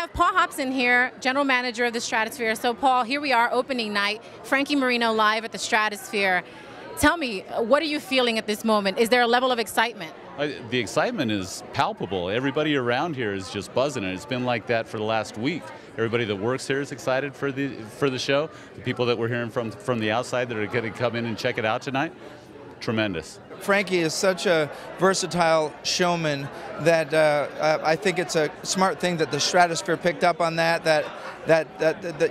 have Paul Hobson here, general manager of the Stratosphere. So Paul, here we are, opening night, Frankie Moreno live at the Stratosphere. Tell me, what are you feeling at this moment? Is there a level of excitement? The excitement is palpable. Everybody around here is just buzzing, and it's been like that for the last week. Everybody that works here is excited for the show. The people that we're hearing from the outside that are going to come in and check it out tonight, tremendous. Frankie is such a versatile showman that I think it's a smart thing that the Stratosphere picked up on that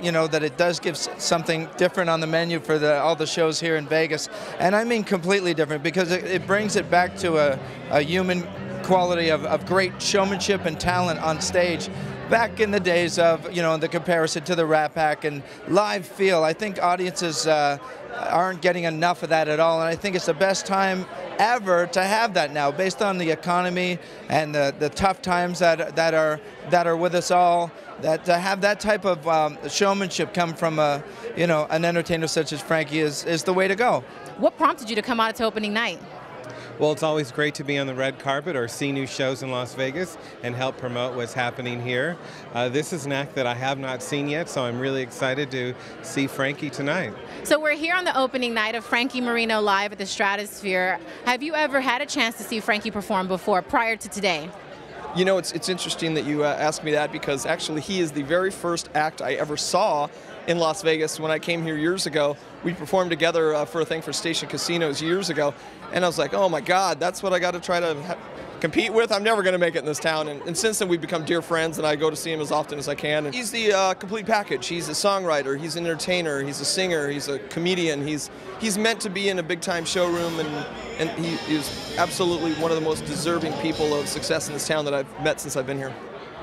you know, that it does give something different on the menu for all the shows here in Vegas. And I mean completely different, because it brings it back to a human quality of great showmanship and talent on stage. Back in the days of, you know, the comparison to the Rat Pack and live feel, I think audiences aren't getting enough of that at all, and I think it's the best time ever to have that now, based on the economy and the tough times that are with us all. That to have that type of showmanship come from you know, an entertainer such as Frankie is the way to go. What prompted you to come out to opening night? Well, it's always great to be on the red carpet or see new shows in Las Vegas and help promote what's happening here. This is an act that I have not seen yet, so I'm really excited to see Frankie tonight. So we're here on the opening night of Frankie Moreno live at the Stratosphere. Have you ever had a chance to see Frankie perform before, prior to today? You know, it's interesting that you asked me that, because actually he is the very first act I ever saw in Las Vegas when I came here years ago. We performed together for a thing for Station Casinos years ago, and I was like, oh my God, that's what I got to try to compete with. I'm never going to make it in this town. And since then we've become dear friends, and I go to see him as often as I can. And he's the complete package. He's a songwriter, he's an entertainer, he's a singer, he's a comedian. He's meant to be in a big time showroom, and he is absolutely one of the most deserving people of success in this town that I've met since I've been here.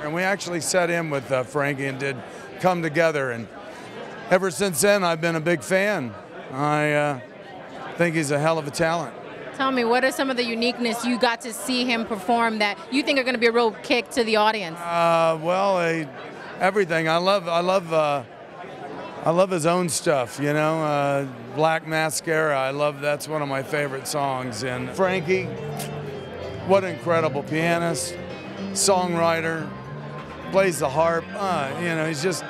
And we actually sat in with Frankie and did Come Together, and ever since then I've been a big fan. I think he's a hell of a talent. Tell me, what are some of the uniqueness you got to see him perform that you think are going to be a real kick to the audience? Well, everything. I love his own stuff, you know. Black Mascara, that's one of my favorite songs. And Frankie, what an incredible pianist, songwriter, plays the harp. You know, he's just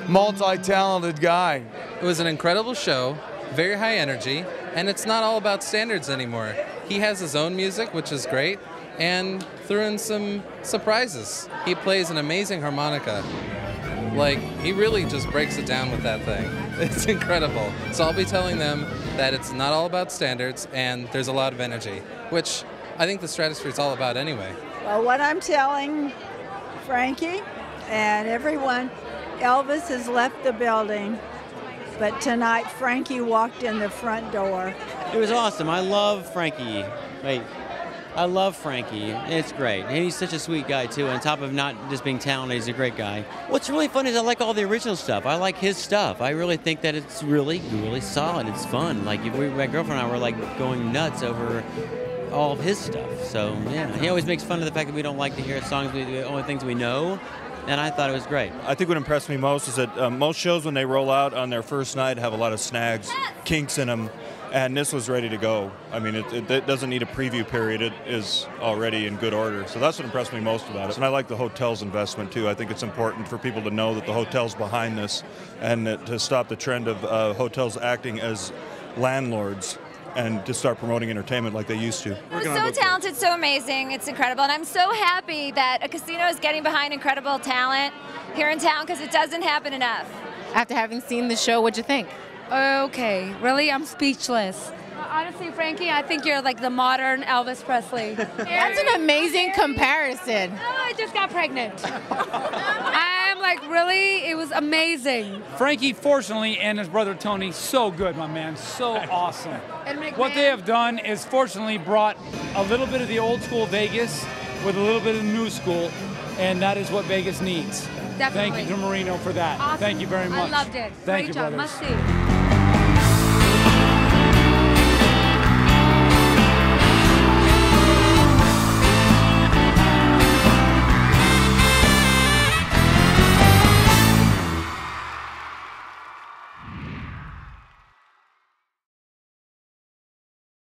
multi-talented guy. It was an incredible show, very high energy, and it's not all about standards anymore. He has his own music, which is great, and threw in some surprises. He plays an amazing harmonica. Like, he really just breaks it down with that thing. It's incredible. So I'll be telling them that it's not all about standards, and there's a lot of energy, which I think the Stratosphere is all about anyway. Well, what I'm telling Frankie and everyone, Elvis has left the building, but tonight Frankie walked in the front door. It was awesome. I love Frankie. I love Frankie. It's great. And he's such a sweet guy, too. On top of not just being talented, he's a great guy. What's really fun is I like all the original stuff. I like his stuff. I really think that it's really, really solid. It's fun. Like, my girlfriend and I were, like, going nuts over all of his stuff. So, yeah. He always makes fun of the fact that we don't like to hear songs, the only things we know. And I thought it was great. I think what impressed me most is that most shows, when they roll out on their first night, have a lot of snags, kinks in them. And this was ready to go. I mean, it doesn't need a preview period. It is already in good order. So that's what impressed me most about it. And I like the hotel's investment, too. I think it's important for people to know that the hotel's behind this, and to stop the trend of hotels acting as landlords and to start promoting entertainment like they used to. It was so talented, so amazing. It's incredible. And I'm so happy that a casino is getting behind incredible talent here in town, because it doesn't happen enough. After having seen the show, what'd you think? Okay, really, I'm speechless. Honestly, Frankie, I think you're like the modern Elvis Presley. That's an amazing comparison. Oh, I just got pregnant. I'm like, really, it was amazing. Frankie, fortunately, and his brother Tony, so good, my man, so awesome. What they have done is fortunately brought a little bit of the old school Vegas with a little bit of the new school, and that is what Vegas needs. Definitely. Thank you to Moreno for that. Awesome. Thank you very much. I loved it. Thank Great you, job. brothers. Must see.